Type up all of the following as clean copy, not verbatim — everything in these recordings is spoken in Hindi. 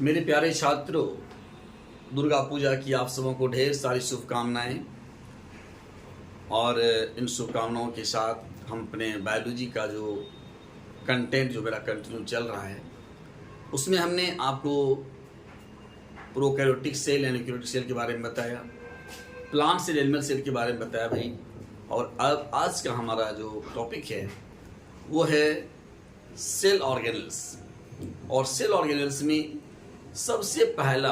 मेरे प्यारे छात्रों, दुर्गा पूजा की आप सबों को ढेर सारी शुभकामनाएं। और इन शुभकामनाओं के साथ हम अपने बायोलॉजी का जो कंटेंट जो मेरा कंटिन्यू चल रहा है उसमें हमने आपको प्रोकैरियोटिक सेल यानी यूकेरियोटिक सेल के बारे में बताया, प्लांट सेल एनिमल सेल के बारे में बताया भाई। और अब आज का हमारा जो टॉपिक है वो है सेल ऑर्गेनल्स। और सेल ऑर्गेनल्स में सबसे पहला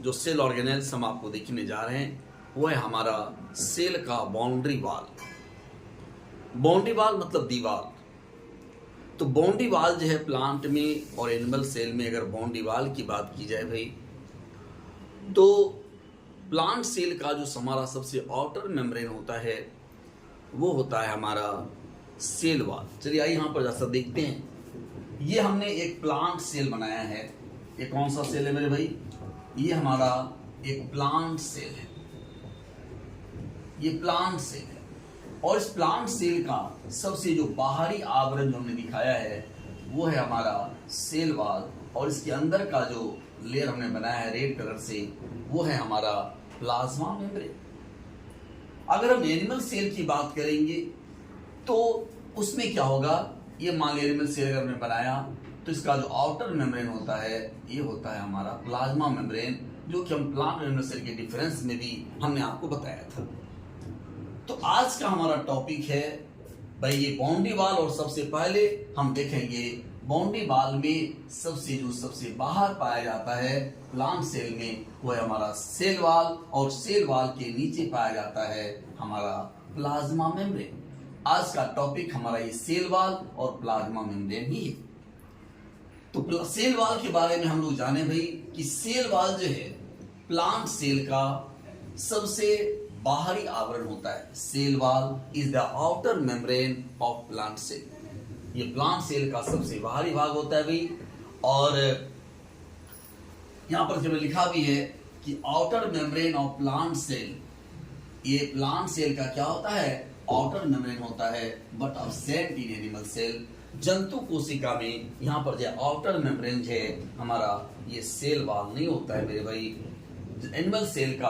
जो सेल ऑर्गेनल्स हम आपको देखने जा रहे हैं वो है हमारा सेल का बाउंड्री वाल। बाउंड्री वाल मतलब दीवार। तो बाउंड्री वाल जो है प्लांट में और एनिमल सेल में, अगर बाउंड्री वाल की बात की जाए भाई, तो प्लांट सेल का जो हमारा सबसे आउटर मेम्ब्रेन होता है वो होता है हमारा सेल वाल। चलिए आइए यहाँ पर जैसा देखते हैं, ये हमने एक प्लांट सेल बनाया है। ये कौन सा सेल है मेरे भाई? ये हमारा एक प्लांट सेल है। ये प्लांट सेल है और इस प्लांट सेल का सबसे जो बाहरी आवरण जो हमने दिखाया है वो है हमारा सेल वाल। और इसके अंदर का जो लेयर हमने बनाया है रेड कलर से वो है हमारा प्लाज्मा मेम्ब्रेन। अगर हम एनिमल सेल की बात करेंगे तो उसमें क्या होगा, ये मान लीजिए एनिमल सेल अगर हमने बनाया तो इसका जो आउटर मेम्ब्रेन होता है ये होता है हमारा प्लाज्मा मेम्ब्रेन, जो कि हम प्लांट एनिमल सेल के डिफरेंस में भी हमने आपको बताया था। तो आज का हमारा टॉपिक है भाई ये बाउंड्री वाल। और सबसे पहले हम देखेंगे बाउंड्री वाल में सबसे बाहर पाया जाता है प्लांट सेल में वो है हमारा सेल वाल, और सेल वाल के नीचे पाया जाता है हमारा प्लाज्मा मेम्ब्रेन। आज का टॉपिक हमारा ये सेल वाल और प्लाज्मा मेम्ब्रेन ही है। तो सेल वाल के बारे में हम लोग जाने भाई कि सेल वाल जो है प्लांट सेल का सबसे बाहरी आवरण होता है। Cell wall is the outer membrane of plant cell. ये प्लांट सेल का सबसे बाहरी भाग होता है भाई। और यहां पर जब लिखा भी है कि outer membrane of plant cell, ये प्लांट सेल का क्या होता है? आउटर मेम्ब्रेन होता है। But absent in animal cell, जंतु कोशिका में यहाँ पर जो आउटर मेम्ब्रेन है हमारा ये सेल वाल नहीं होता है मेरे भाई। एनिमल सेल का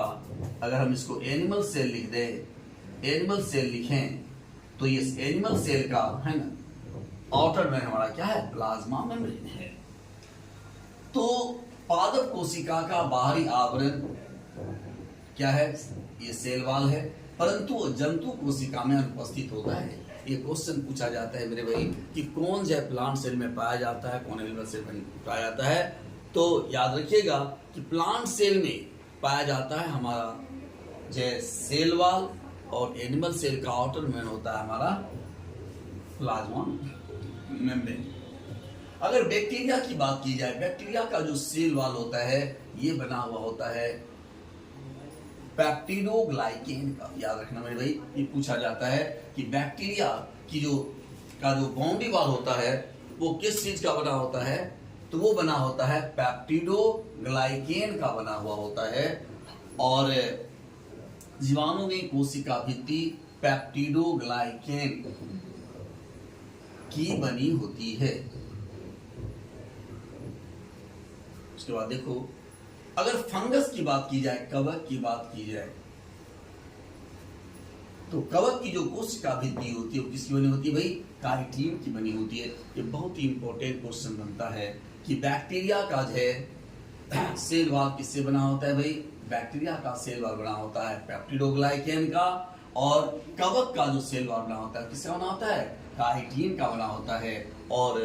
अगर हम इसको एनिमल सेल लिख दें, एनिमल सेल लिखें तो ये एनिमल सेल का है ना आउटर मेम्ब्रेन हमारा क्या है? प्लाज्मा मेम्ब्रेन है। तो पादप कोशिका का बाहरी आवरण क्या है? ये सेल वाल है, परंतु जंतु कोशिका में अनुपस्थित होता है। ये क्वेश्चन पूछा जाता है मेरे भाई कि कौन जो है प्लांट सेल में पाया जाता है, कौन एनिमल सेल में पाया जाता है। तो याद रखिएगा कि प्लांट सेल में पाया जाता है हमारा जो सेल वाल, और एनिमल सेल का आउटर मेम्ब्रेन होता है हमारा प्लाज्मा मेम्ब्रेन। अगर बैक्टीरिया की बात की जाए, बैक्टीरिया का जो सेल वाल होता है ये बना हुआ होता है पेप्टिडोग्लाइकेन का। याद रखना मेरे भाई, ये पूछा जाता है कि बैक्टीरिया की जो बाउंड्री वाल होता है वो किस चीज का बना होता है? तो वो बना होता है पेप्टिडोग्लाइकेन का बना हुआ होता है। और जीवाणु में कोशिका भित्ति पेप्टिडोग्लाइकेन की बनी होती है। उसके बाद देखो, अगर फंगस की बात की जाए, कवक की बात की जाए, तो कवक की जो कोशिका भित्ति होती है वो किसकी बनी होती है भाई? काइटिन की बनी होती है। ये बहुत ही इंपॉर्टेंट क्वेश्चन बनता है कि बैक्टीरिया का जो है सेल वाल किससे बना होता है भाई? बैक्टीरिया का सेल वाल बना होता है पेप्टिडोग्लाइकेन का, और कवक का जो सेल वाल बना होता है किससे बना होता है? काइटिन का बना होता है। और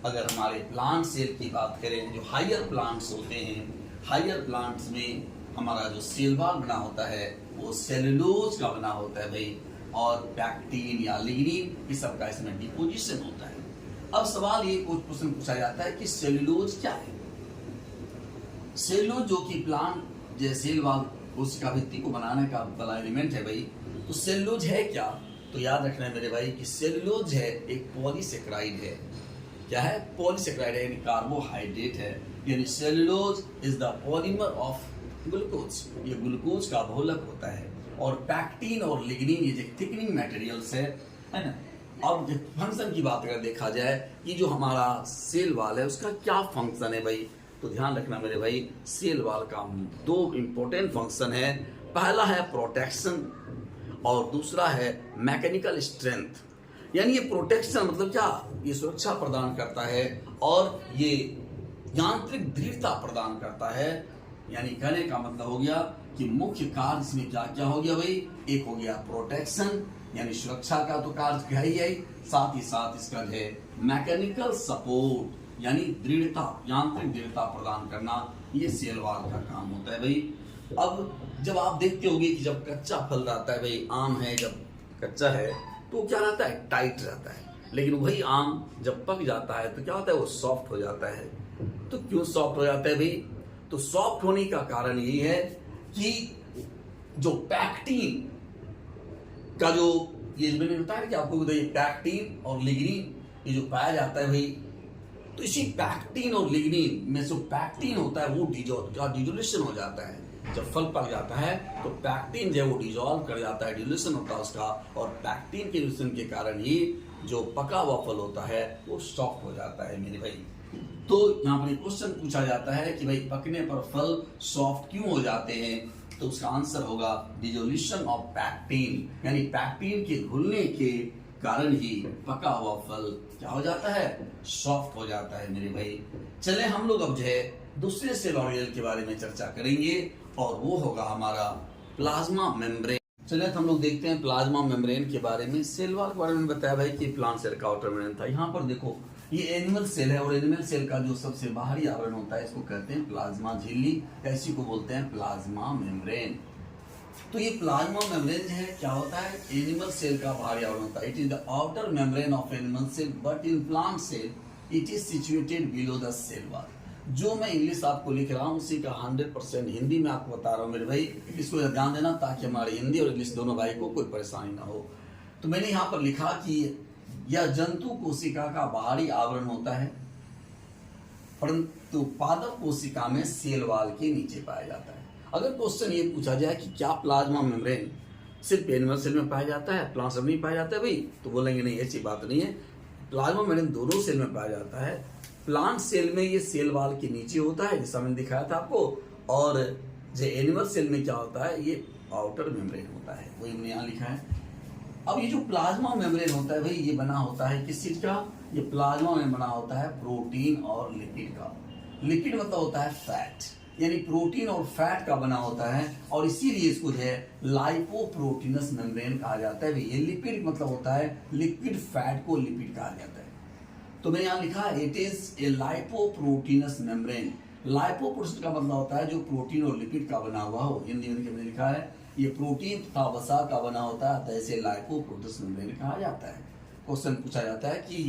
अगर हमारे प्लांट सेल की बात करें, जो हायर प्लांट्स होते हैं, हायर प्लांट्स में हमारा जो सेल वाल बना होता है वो सेलुलोज का बना होता है भाई। और पैक्टीन या लिग्निन इस सब का इसमें डिपोजिशन होता है। अब सवाल ये कुछ क्वेश्चन पूछा जाता है कि सेलुलोज क्या है? सेलुलोज जो कि प्लांट जो सेल वाल कोशिका भित्ति को बनाने का बड़ा एलिमेंट है भाई। तो सेलुलोज है क्या? तो याद रखना है मेरे भाई कि सेलुलोज है एक पॉलीसेक्राइड है। क्या है? पॉलीसेक्राइड है, यानी कार्बोहाइड्रेट है। यानी cellulose is the polymer of glucose. ये ग्लूकोज का बहुलक होता है। और पैक्टीन और लिग्निन ये जो थिकनिंग मटेरियल्स है ना। अब फंक्शन की बात अगर देखा जाए, ये जो हमारा सेल वाल है उसका क्या फंक्शन है भाई? तो ध्यान रखना मेरे भाई, सेल वॉल का दो इंपॉर्टेंट फंक्शन है। पहला है प्रोटेक्शन और दूसरा है मैकेनिकल स्ट्रेंथ। यानी ये प्रोटेक्शन मतलब क्या, ये सुरक्षा प्रदान करता है और ये यांत्रिक दृढ़ता प्रदान करता है। यानी कहने का मतलब हो गया कि मुख्य कार्य इसमें क्या क्या हो गया भाई, एक हो गया प्रोटेक्शन यानी सुरक्षा का तो कार्य है ही, साथ ही साथ इसका जो है मैकेनिकल सपोर्ट यानी दृढ़ता, यांत्रिक दृढ़ता प्रदान करना, ये सेल वॉल का काम होता है भाई। अब जब आप देखते होंगे कि जब कच्चा फल रहता है भाई, आम है जब कच्चा है तो क्या रहता है, टाइट रहता है, लेकिन वही आम जब पक जाता है तो क्या होता है, वो सॉफ्ट हो जाता है। तो क्यों सॉफ्ट हो जाता है भाई, तो सॉफ्ट होने का कारण यही है कि जो पैक्टीन का जो ये मैंने बताया कि आपको बताइए पैक्टीन और लिग्निन ये जो पाया जाता है भाई, तो इसी पैक्टीन और लिग्निन में जो पैक्टीन होता है वो डिजोल्यूशन हो जाता है। जब फल पक जाता है तो पैक्टीन जो है वो डिजोल्व कर जाता है, डिजोल्यूशन होता है उसका, और पैक्टीन के डिजोल्यूशन के कारण ही जो पका हुआ फल होता है वो सॉफ्ट हो जाता है मेरे भाई। तो यहाँ पर एक क्वेश्चन पूछा जाता है कि भाई पकने पर फल सॉफ्ट क्यों हो जाते हैं, तो उसका आंसर होगा डिजोल्यूशन ऑफ पैक्टीन, यानी पैक्टीन के घुलने के कारण ही पका हुआ फल क्या हो जाता है, सॉफ्ट हो जाता है मेरे भाई। चले हम लोग अब जो है दूसरे सेल ऑर्गेनेल के बारे में चर्चा करेंगे और वो होगा हमारा प्लाज्मा मेम्ब्रेन। चलिए हम लोग देखते हैं प्लाज्मा मेम्ब्रेन के बारे में। सेल वॉल के बारे में बताया भाई कि प्लांट सेल का आउटर मेम्ब्रेन था। यहाँ पर देखो ये एनिमल सेल है और एनिमल सेल का जो सबसे बाहरी आवरण होता है इसको कहते हैं प्लाज्मा झिल्ली, ऐसी को बोलते हैं प्लाज्मा मेम्ब्रेन। तो ये प्लाज्मा मेम्ब्रेन है क्या होता है, एनिमल सेल का बाहरी आवरण होता है। It is the outer membrane of animal cell but in plant cell it is situated below the cell wall. जो मैं इंग्लिश आपको लिख रहा हूँ उसी का 100% हिंदी में आपको बता रहा हूँ मेरे भाई, इसको ध्यान देना ताकि हमारे हिंदी और इंग्लिश दोनों भाई को कोई परेशानी ना हो। तो मैंने यहाँ पर लिखा कि यह जंतु कोशिका का बाहरी आवरण होता है, परंतु पादप कोशिका में सेल वॉल के नीचे पाया जाता है। अगर क्वेश्चन ये पूछा जाए कि क्या प्लाज्मा मेम्ब्रेन सिर्फ एनिमल सेल में पाया जाता है, प्लांट सेल में नहीं पाया जाता है भाई, तो बोलेंगे नहीं ऐसी बात नहीं है, प्लाज्मा मेम्ब्रेन दोनों सेल में पाया जाता है। प्लांट सेल में ये सेल वॉल के नीचे होता है जैसा मैंने दिखाया था आपको, और जो एनिमल सेल में क्या होता है ये आउटर मेम्ब्रेन होता है, वही हमने यहाँ लिखा है। अब ये जो प्लाज्मा मेम्ब्रेन होता है भाई ये बना होता है किस चीज का, ये प्लाज्मा में बना होता है प्रोटीन और लिपिड का। लिपिड मतलब होता है फैट, यानी प्रोटीन और फैट का बना होता है, और इसीलिए इसको जो है लाइपोप्रोटीनस मेम्ब्रेन कहा जाता है। ये लिपिड मतलब होता है लिक्विड फैट को लिपिड कहा जाता है। तो मैंने यहाँ लिखा है it is a lipoproteins membrane. Lipoprotein का मतलब होता है जो प्रोटीन और लिपिड का बना हुआ हो। हिंदी में मैंने लिखा है ये प्रोटीन तथा वसा का बना होता है, तो इसे लाइपोप्रोटीनस मेम्ब्रेन कहा जाता है। क्वेश्चन पूछा जाता है कि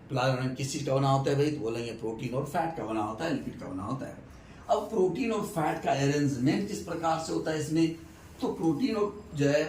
प्लाज्मा किस चीज का बना होता है भाई, तो बोलेंगे प्रोटीन और फैट का बना होता है, लिपिड का बना होता है। अब प्रोटीन और फैट का अरेंजमेंट किस प्रकार से होता है इसमें, तो प्रोटीन और जो है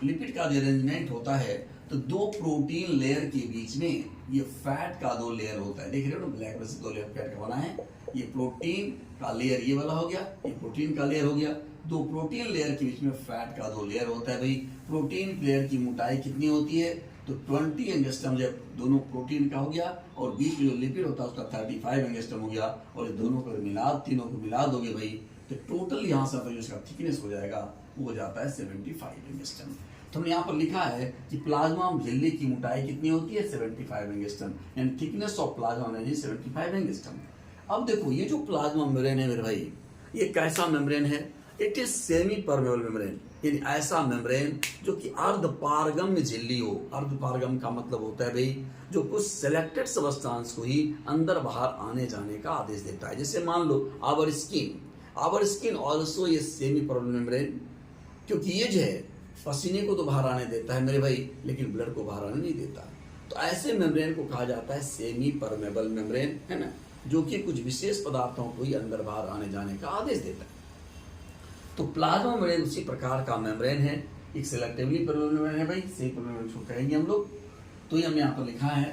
लिपिड का जो अरेंजमेंट होता है, तो दो प्रोटीन लेयर के बीच में ये फैट का दो लेयर होता है। देख रहे हो ना, ब्लैक से दो लेयर फैट का बना है। ये प्रोटीन का लेयर ये वाला हो गया, ये प्रोटीन का लेयर हो गया। दो प्रोटीन लेयर के बीच में फैट का दो लेयर होता है भाई। प्रोटीन लेयर की मोटाई कितनी होती है, तो 20 एंगस्ट्रम जब दोनों प्रोटीन का हो गया, और बीच में जो लिपिड होता है उसका 35 एंगस्ट्रम हो गया, और ये दोनों को मिला, तीनों को मिला दोगे भाई तो टोटल यहाँ से जो इसका थिकनेस हो जाएगा वो हो जाता है 75 एंगस्ट्रम। तो हमने यहाँ पर लिखा है कि प्लाज्मा झिल्ली की मोटाई कितनी होती है, 75 एंगस्ट्रम, यानी thickness of plasma membrane 75 angstrom. अब देखो ये जो प्लाज्मा मेम्ब्रेन है मेरे भाई, ये कैसा मेम्ब्रेन है, it is semi permeable membrane, यानी ऐसा मेम्ब्रेन जो कि अर्धपारगम्य झिल्ली हो। अर्धपारगम्य का मतलब होता है भाई जो कुछ सिलेक्टेड सब्सटेंस को ही अंदर बाहर आने जाने का आदेश देता है। जैसे मान लो आवर स्किन ऑल्सो ये सेमी परमेबल मेम्ब्रेन, क्योंकि ये जो है पसीने को तो बाहर आने देता है मेरे भाई, लेकिन ब्लड को बाहर आने नहीं देता। तो ऐसे मेम्ब्रेन को कहा जाता है सेमी परमेबल मेम्ब्रेन, है ना, जो कि कुछ विशेष पदार्थों को ही अंदर बाहर आने जाने का आदेश देता है। तो प्लाज्मा मेम्ब्रेन उसी प्रकार का मेम्ब्रेन है, एक सिलेक्टिवली परमेबल मेम्ब्रेन है भाई, सेमी परमेबल मेम्ब्रेन कहेंगे हम लोग। तो ये हमने यहाँ पर लिखा है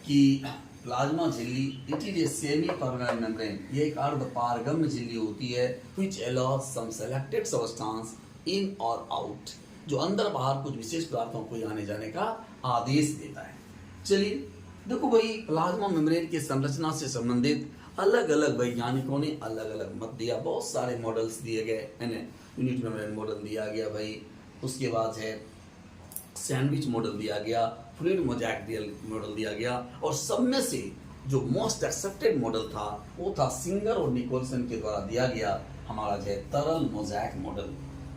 कि प्लाज्मा झिल्ली it is a semi permeable membrane, ये एक अर्धपारगम्य झिल्ली होती है which allows some selected substance in और आउट, जो अंदर बाहर कुछ विशेष पदार्थों को आने जाने का आदेश देता है। चलिए देखो भाई प्लाज्मा मेम्ब्रेन की संरचना से संबंधित अलग अलग वैज्ञानिकों ने अलग अलग मत दिया, बहुत सारे मॉडल्स दिए गए, है ना। यूनिट मेम्ब्रेन मॉडल दिया गया भाई, उसके बाद है सैंडविच मॉडल दिया गया, फ्लूइड मोज़ेक मॉडल दिया गया, और सब में से जो मोस्ट एक्सेप्टेड मॉडल था वो था सिंगर और निकोलसन के द्वारा दिया गया हमारा जो है तरल मोज़ेक मॉडल।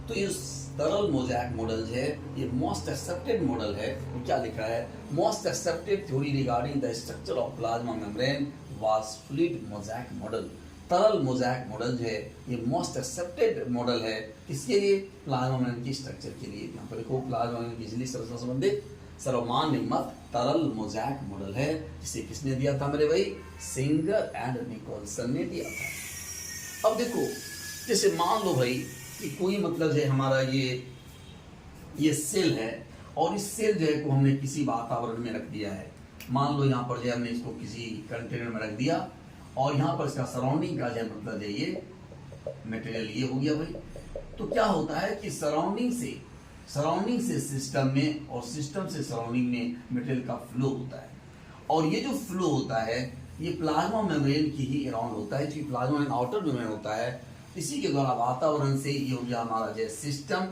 तो इस तरल मोज़ेक मॉडल जो है ये मोस्ट एक्सेप्टेड मॉडल है। वो क्या लिखा है, most accepted theory regarding the structure of plasma membrane was fluid mosaic model. तरल मोज़ेक मॉडल जो है ये मोस्ट एक्सेप्टेड मॉडल है किसके लिए, प्लाज्मा मेम्ब्रेन की स्ट्रक्चर के लिए। यहाँ पर देखो प्लाज्मा मेम्ब्रेन की झिल्ली संरचना संबंधित सर्वमान्य मत तरल मोज़ेक मॉडल है, जिसे किसने दिया था मेरे भाई, सिंगर एंड निकोलसन ने दिया था। अब देखो जैसे मान लो भाई कि कोई मतलब जो है हमारा ये सेल है, और इस सेल जो है को हमने किसी वातावरण में रख दिया है। मान लो यहाँ पर जो हमने इसको किसी कंटेनर में रख दिया, और यहाँ पर इसका सराउंडिंग का जो मतलब है ये मटेरियल ये हो गया भाई। तो क्या होता है कि सराउंडिंग से सिस्टम में, और सिस्टम से सराउंडिंग में मटेरियल का फ्लो होता है, और ये जो फ्लो होता है ये प्लाज्मा मेम्ब्रेन की ही अराउंड होता है, जो प्लाज्मा मेम्ब्रेन आउटर मेम्ब्रेन होता है, इसी के द्वारा वातावरण से ये हो गया हमारा जो सिस्टम,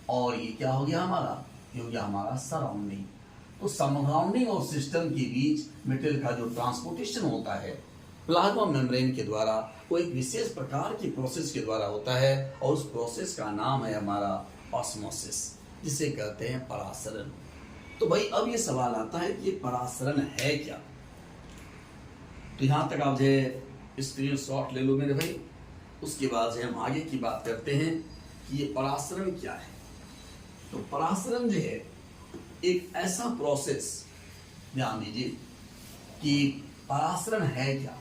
और ये क्या हो गया हमारा, ये हो गया हमारा सराउंडिंग। तो सराउंडिंग और सिस्टम के बीच मटेरियल का जो ट्रांसपोर्टेशन होता है प्लाज्मा मेम्ब्रेन के द्वारा, वो एक विशेष प्रकार की प्रोसेस के द्वारा होता है, और उस प्रोसेस का नाम है हमारा ऑस्मोसिस, जिसे कहते हैं परासरण। तो भाई अब ये सवाल आता है कि ये परासरण है क्या। तो यहाँ तक आप जो स्क्रीन शॉट ले लो मेरे भाई, उसके बाद से हम आगे की बात करते हैं कि ये परासरण क्या है। तो परासरण जो है एक ऐसा प्रोसेस, ध्यान दीजिए कि परासरण है क्या।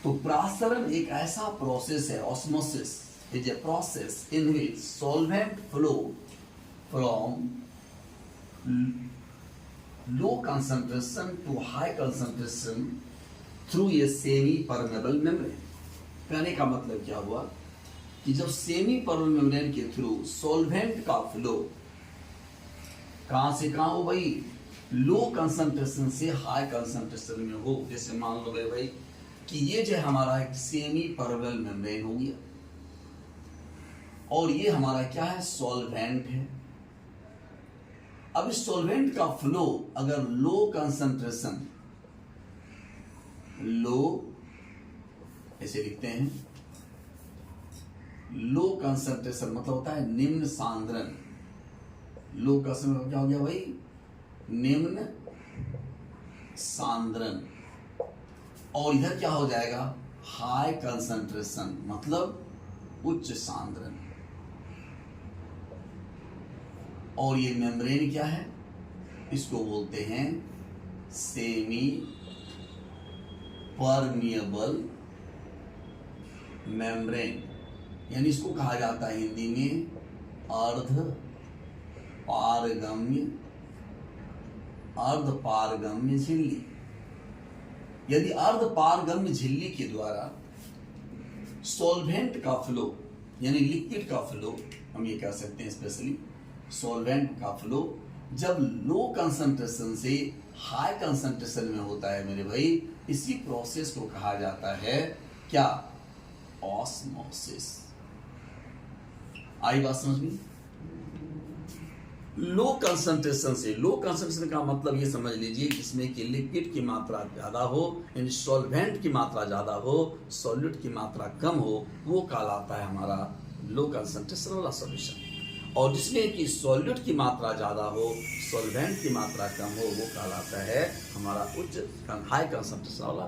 तो परासरण एक ऐसा प्रोसेस है, osmosis is a process in which solvent flow from low concentration to high concentration through a semi permeable membrane. कहने का मतलब क्या हुआ कि जब सेमी परमेबल मेम्ब्रेन के थ्रू सॉल्वेंट का फ्लो कहां से कहां हो भाई, लो कंसंट्रेशन से हाई कंसंट्रेशन में हो। जैसे मान लो भाई कि ये जो हमारा एक सेमी परमेबल मेम्ब्रेन हो गया, और ये हमारा क्या है, सॉल्वेंट है। अब इस सॉल्वेंट का फ्लो अगर लो कंसंट्रेशन, लो ऐसे लिखते हैं, लो कंसंट्रेशन मतलब होता है निम्न सांद्रण। लो कंसंट्रेशन क्या हो गया भाई, निम्न सांद्रण। और इधर क्या हो जाएगा, हाई कंसंट्रेशन मतलब उच्च सांद्रण। और ये मेम्ब्रेन क्या है, इसको बोलते हैं सेमी परमिएबल मेम्ब्रेन, यानी इसको कहा जाता है हिंदी में अर्धपारगम्य झिल्ली। यदि अर्धपारगम्य झिल्ली के द्वारा सॉल्वेंट का फ्लो, यानी लिक्विड का फ्लो, हम ये कह सकते हैं स्पेशली सॉल्वेंट का फ्लो जब लो कंसंट्रेशन से हाई कंसंट्रेशन में होता है मेरे भाई, इसी प्रोसेस को कहा जाता है क्या, ऑस्मोसिस। आई बात समझ में। लो कंसंट्रेशन से, लो कंसंट्रेशन का मतलब ये समझ लीजिए जिसमें कि लिक्विड की मात्रा ज्यादा हो, यानी सॉल्वेंट की मात्रा ज्यादा हो, सॉल्यूट की मात्रा कम हो, वो कहलाता है हमारा लो कंसंट्रेशन वाला सॉल्यूशन। और जिसमें कि सॉल्यूट की मात्रा ज्यादा हो, सॉल्वेंट की मात्रा कम हो, वो कहलाता है हमारा उच्च हाई कंसंट्रेशन वाला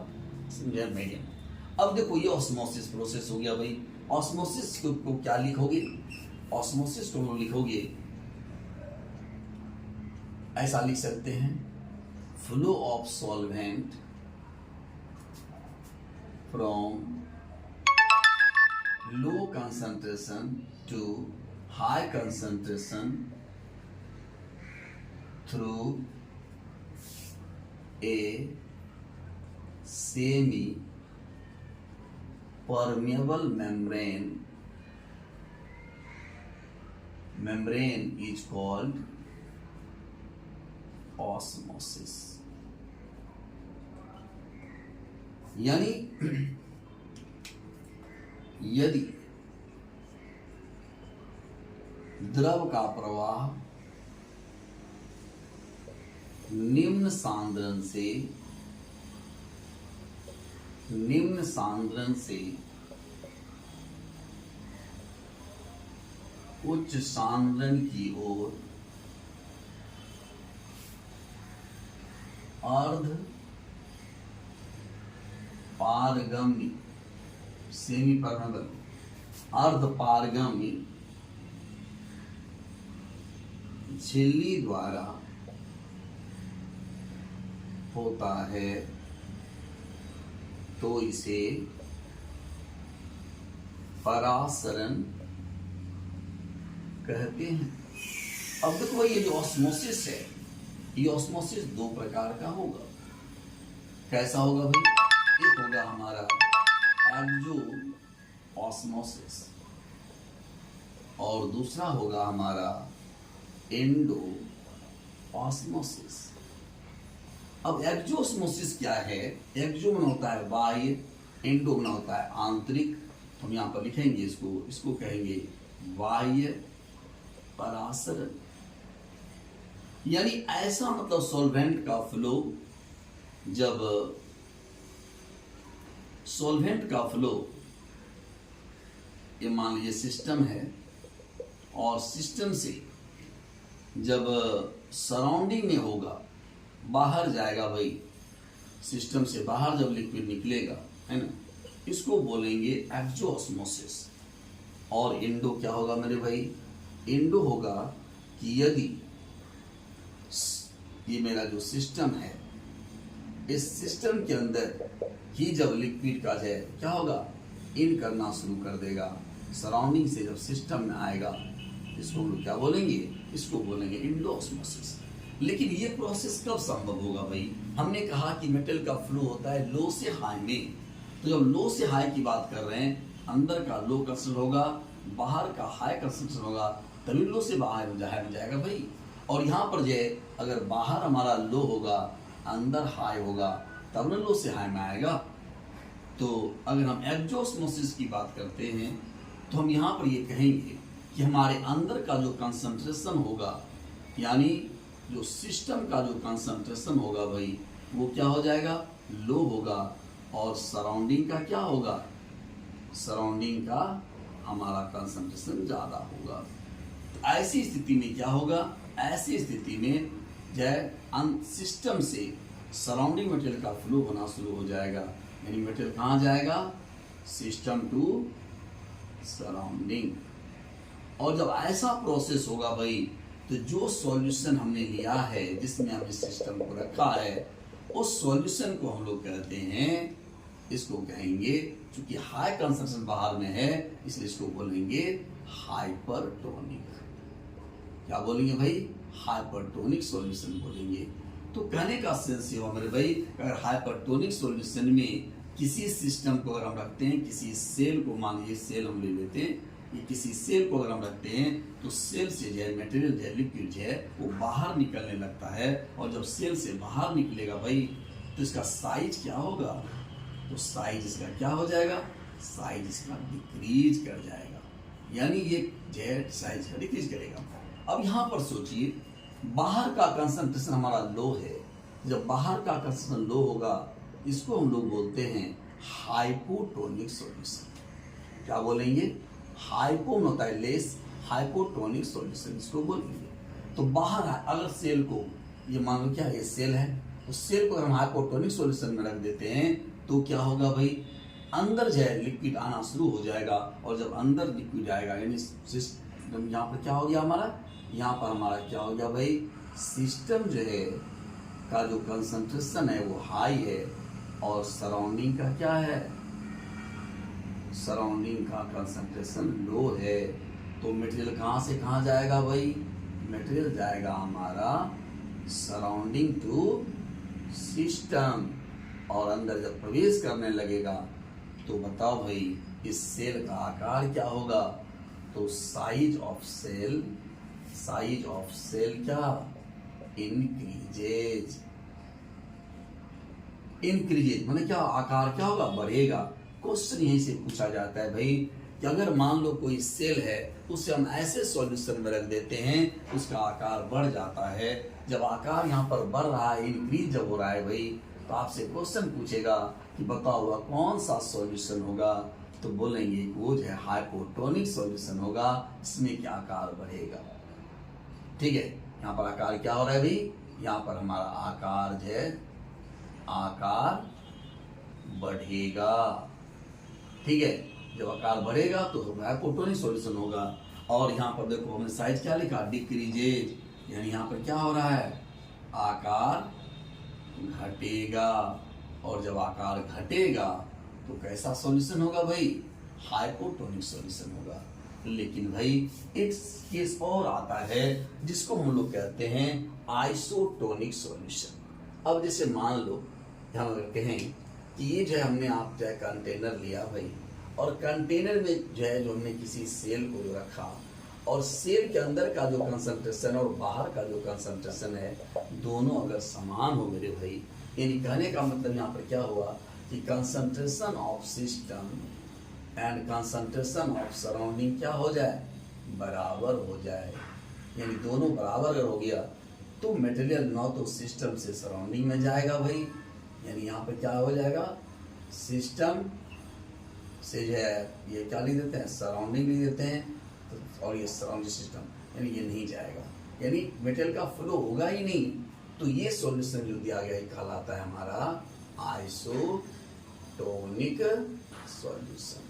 मीडियम। अब देखो ये ऑस्मोसिस प्रोसेस हो गया भाई। ऑस्मोसिस को क्या लिखोगे, ऑस्मोसिस को लिखोगे ऐसा लिख सकते हैं, flow of solvent from low concentration to high concentration through a semi permeable membrane is called osmosis। यानी यदि द्रव का प्रवाह निम्न सांद्रण से उच्च सांद्रण की ओर अर्ध पारगम्य सेमी परमेबल अर्ध पारगम्य झिल्ली द्वारा होता है तो इसे परासरण कहते हैं। अब देखो भाई, ये जो ऑस्मोसिस है, ये ऑस्मोसिस दो प्रकार का होगा। कैसा होगा भाई? एक होगा हमारा एक्सो ऑस्मोसिस और दूसरा होगा हमारा एंडो ऑस्मोसिस। अब एक्सो ऑस्मोसिस क्या है? एक्सो में होता है बाह्य, एंडो में होता है आंतरिक। हम यहां पर लिखेंगे इसको कहेंगे बाह्य परासरण। यानी ऐसा मतलब सॉल्वेंट का फ्लो, जब सॉल्वेंट का फ्लो, ये मान लीजिए सिस्टम है और सिस्टम से जब सराउंडिंग में होगा, बाहर जाएगा भाई, सिस्टम से बाहर जब लिक्विड निकलेगा, है ना, इसको बोलेंगे एक्सो ऑस्मोसिस। और इंडो क्या होगा मेरे भाई? इंडो होगा कि यदि ये मेरा जो सिस्टम है, इस सिस्टम के अंदर ही जब लिक्विड का जो क्या होगा, इन करना शुरू कर देगा, सराउंडिंग से जब सिस्टम में आएगा, इसको हम लोग क्या बोलेंगे? इसको बोलेंगे इंडो ऑस्मोसिस। लेकिन ये प्रोसेस कब संभव होगा भाई? हमने कहा कि मेटल का फ्लो होता है लो से हाई में। तो जब लो से हाई की बात कर रहे हैं, अंदर का लो कंसंट्रेशन होगा, बाहर का हाई कंसंट्रेशन होगा, तभी लो से बाहर में जाएगा भाई। और यहाँ पर जो अगर बाहर हमारा लो होगा, अंदर हाई होगा, तब ना लो से हाई में आएगा। तो अगर हम एक्सो ऑस्मोसिस की बात करते हैं तो हम यहाँ पर ये कहेंगे कि हमारे अंदर का जो कंसंट्रेशन होगा, यानी जो सिस्टम का जो कंसंट्रेशन होगा भाई, वो क्या हो जाएगा? लो होगा। और सराउंडिंग का क्या होगा? सराउंडिंग का हमारा कंसंट्रेशन ज़्यादा होगा। तो ऐसी स्थिति में क्या होगा? ऐसी स्थिति में जो सिस्टम से सराउंडिंग मटेरियल का फ्लो होना शुरू हो जाएगा। यानी मटेरियल कहाँ जाएगा? System to surrounding. और जब ऐसा प्रोसेस होगा भाई, तो जो सॉल्यूशन हमने लिया है, जिसमें हमने सिस्टम को रखा है, उस सॉल्यूशन को हम लोग कहते हैं, इसको कहेंगे, चूंकि हाई कंसंट्रेशन बाहर में है इसलिए इसको बोलेंगे हाइपरटोनिक। क्या बोलेंगे भाई? हाइपरटोनिक सॉल्यूशन बोलेंगे। तो कहने का सेंस ये हुआ मेरे भाई, अगर हाइपरटोनिक सॉल्यूशन में किसी सिस्टम को अगर हम रखते हैं, किसी सेल को, मान लीजिए सेल हम ले लेते हैं, ये किसी सेल को अगर हम रखते हैं तो सेल से जो है मटेरियल जो है, लिक्विड जो है, वो बाहर निकलने लगता है। और जब सेल से बाहर निकलेगा भाई, तो इसका साइज क्या होगा? तो साइज इसका क्या हो जाएगा? साइज इसका डिक्रीज कर जाएगा। यानी ये जो है साइज का डिक्रीज करेगा। अब यहाँ पर सोचिए, बाहर का कंसंट्रेशन हमारा लो है। जब बाहर का कंसंट्रेशन लो होगा, इसको हम लोग बोलते हैं हाइपोटोनिक सॉल्यूशन। क्या बोलेंगे? हाइपो में होता है लेस, हाइपोटोनिक सॉल्यूशन इसको बोलेंगे। तो बाहर अगर सेल को, ये मान लो क्या ये सेल है, तो सेल को हम हाइपोटोनिक सॉल्यूशन में रख देते हैं, तो क्या होगा भाई? अंदर जो है लिक्विड आना शुरू हो जाएगा। और जब अंदर लिक्विड आएगा, यानी सिस्टम, यहाँ पर क्या हो गया हमारा? यहाँ पर हमारा क्या हो गया भाई? सिस्टम जो है का जो कंसंट्रेशन है वो हाई है, और सराउंडिंग का क्या है? सराउंडिंग का कंसंट्रेशन लो है। तो मटेरियल कहाँ से कहाँ जाएगा भाई? मटेरियल जाएगा हमारा सराउंडिंग टू सिस्टम। और अंदर जब प्रवेश करने लगेगा, तो बताओ भाई इस सेल का आकार क्या होगा? तो साइज ऑफ सेल क्या? इंक्रीजेज। इंक्रीजेज माने क्या, आकार क्या होगा, बढ़ेगा। क्वेश्चन यहीं से पूछा जाता है भाई कि अगर मान लो कोई सेल है, उसे हम ऐसे सॉल्यूशन में रख देते हैं उसका आकार बढ़ जाता है। जब आकार यहाँ पर बढ़ रहा है, इंक्रीज जब हो रहा है भाई, तो आपसे क्वेश्चन पूछेगा कि बताओ वह कौन सा सॉल्यूशन होगा, तो बोलेंगे वो जो है हाइपोटोनिक सॉल्यूशन होगा, इसमें क्या आकार बढ़ेगा। ठीक है, यहाँ पर आकार क्या हो रहा है भाई, यहाँ पर हमारा आकार जो है आकार बढ़ेगा। ठीक है, जब आकार बढ़ेगा तो हाइपोटोनिक सॉल्यूशन होगा। और यहाँ पर देखो हमने साइज क्या लिखा, डिक्रीजेज, यानी यहाँ पर क्या हो रहा है, आकार घटेगा। और जब आकार घटेगा तो कैसा सॉल्यूशन होगा भाई, हाइपोटोनिक सॉल्यूशन होगा। लेकिन भाई एक केस और आता है जिसको हम लोग कहते हैं आइसोटोनिक सॉल्यूशन। अब जैसे मान लो हम कहें कि ये जो है हमने आप जो है कंटेनर लिया भाई, और कंटेनर में जो है जो हमने किसी सेल को जो रखा, और सेल के अंदर का जो कंसंट्रेशन और बाहर का जो कंसंट्रेशन है, दोनों अगर समान हो मेरे भाई, यानी कहने का मतलब यहाँ पर क्या हुआ कि concentration of system and concentration of surrounding क्या हो जाए, बराबर हो जाए। यानी दोनों बराबर अगर हो गया तो मटेरियल ना तो सिस्टम से सराउंडिंग में जाएगा भाई, यानी यहाँ पे क्या हो जाएगा, सिस्टम से जो है ये क्या लिख देते हैं, सराउंडिंग लिख देते हैं, तो और ये सराउंडिंग सिस्टम, यानी ये नहीं जाएगा, यानी मटेरियल का फ्लो होगा ही नहीं। तो ये सॉल्यूशन जो दिया गया कहलाता है हमारा आइसोटोनिक सॉल्यूशन।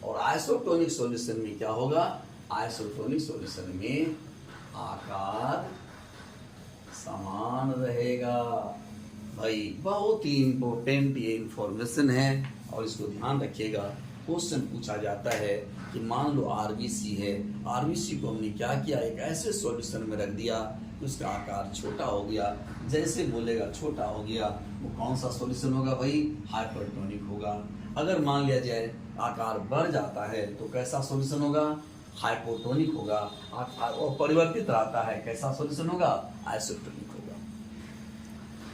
और आइसोटोनिक सॉल्यूशन में क्या होगा, आइसोटोनिक सॉल्यूशन में आकार समान रहेगा। भाई बहुत ही इंपॉर्टेंट ये इंफॉर्मेशन है, और इसको ध्यान रखिएगा। क्वेश्चन पूछा जाता है कि मान लो आरबीसी है, आरबीसी को हमने क्या किया, एक ऐसे सॉल्यूशन में रख दिया कि उसका आकार छोटा हो गया। जैसे बोलेगा छोटा हो गया, वो कौन सा सॉल्यूशन होगा भाई, हाइपरटोनिक होगा। अगर मान लिया जाए आकार बढ़ जाता है तो कैसा सॉल्यूशन होगा, हाइपोटोनिक होगा। और परिवर्तित रहता है, कैसा सॉल्यूशन होगा, आइसोटोनिक होगा।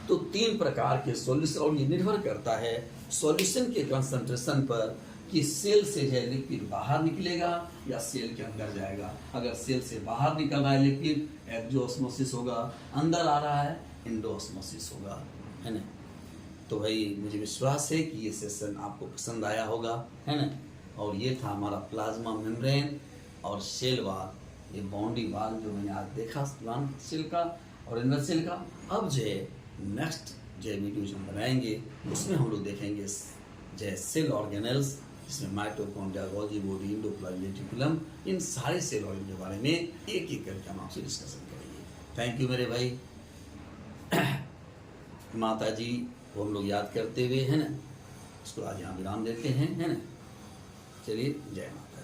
तो तीन प्रकार के सॉल्यूशन, और ये निर्भर करता है सॉल्यूशन के कंसंट्रेशन पर कि सेल से जो लिक्विड बाहर निकलेगा या सेल के अंदर जाएगा। अगर सेल से बाहर निकल रहा है लिक्विड, एक्सोस्मोसिस होगा, अंदर आ रहा है एंडोस्मोसिस होगा, है ना। तो भाई मुझे विश्वास है कि ये सेशन आपको पसंद आया होगा, है ना। और ये था हमारा प्लाज्मा मेम्ब्रेन और सेल वाल, ये बाउंड्री वाल जो मैंने आज देखा प्लांट सेल का और इनर सेल का। अब जो है नेक्स्ट जो वीडियो जो हम बनाएंगे उसमें हम लोग देखेंगे जो है सेल ऑर्गेनेल्स, जिसमें mitochondria, Golgi body, endoplasmic reticulum, इन सारे सेल ऑर्गन के बारे में एक एक करके हम आपसे डिस्कशन करेंगे। थैंक यू मेरे भाई। माता जी को हम लोग याद करते हुए, है ना, उसको आज यहाँ विराम देते हैं, है ना। चलिए, जय माता।